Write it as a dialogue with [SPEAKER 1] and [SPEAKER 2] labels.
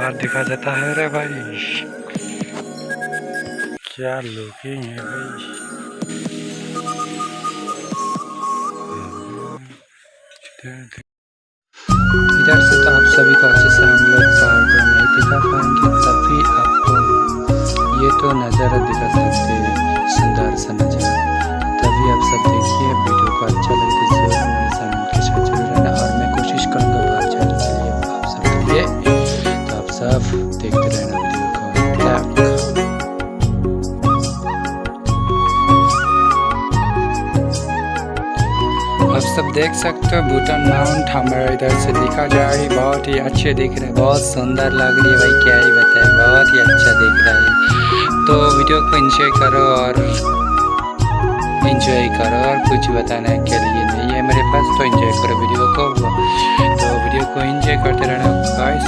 [SPEAKER 1] बाहर दिखा देता है रे भाई, क्या लुकिंग है भाई। इधर से तो आप सभी को अच्छे से हम लोग पहाड़ को नहीं दिखा पाएंगे, तभी आपको ये तो नज़ारा दिखा सकते हैं, सुंदर सा नज़ारा। तभी आप सब देखिए, वीडियो को अच्छा लगे तो जरूर मेरे चैनल के साथ जुड़े रहना, और मैं कोशिश करूँगा बाहर जाने के लिए आप सबके लिए। तो आप सब देखते रहना वीडियो को। आप सब देख सकते हो भूटान माउंट हमारे इधर से दिखा जा रही, बहुत ही अच्छे दिख रहे हैं, बहुत सुंदर लग रही है भाई, क्या ही बताए, बहुत ही अच्छा दिख रहा है। तो वीडियो को एंजॉय करो और कुछ बताने के लिए नहीं है मेरे पास, तो एंजॉय करो वीडियो को। तो वीडियो को एंजॉय करते रहना गाइस।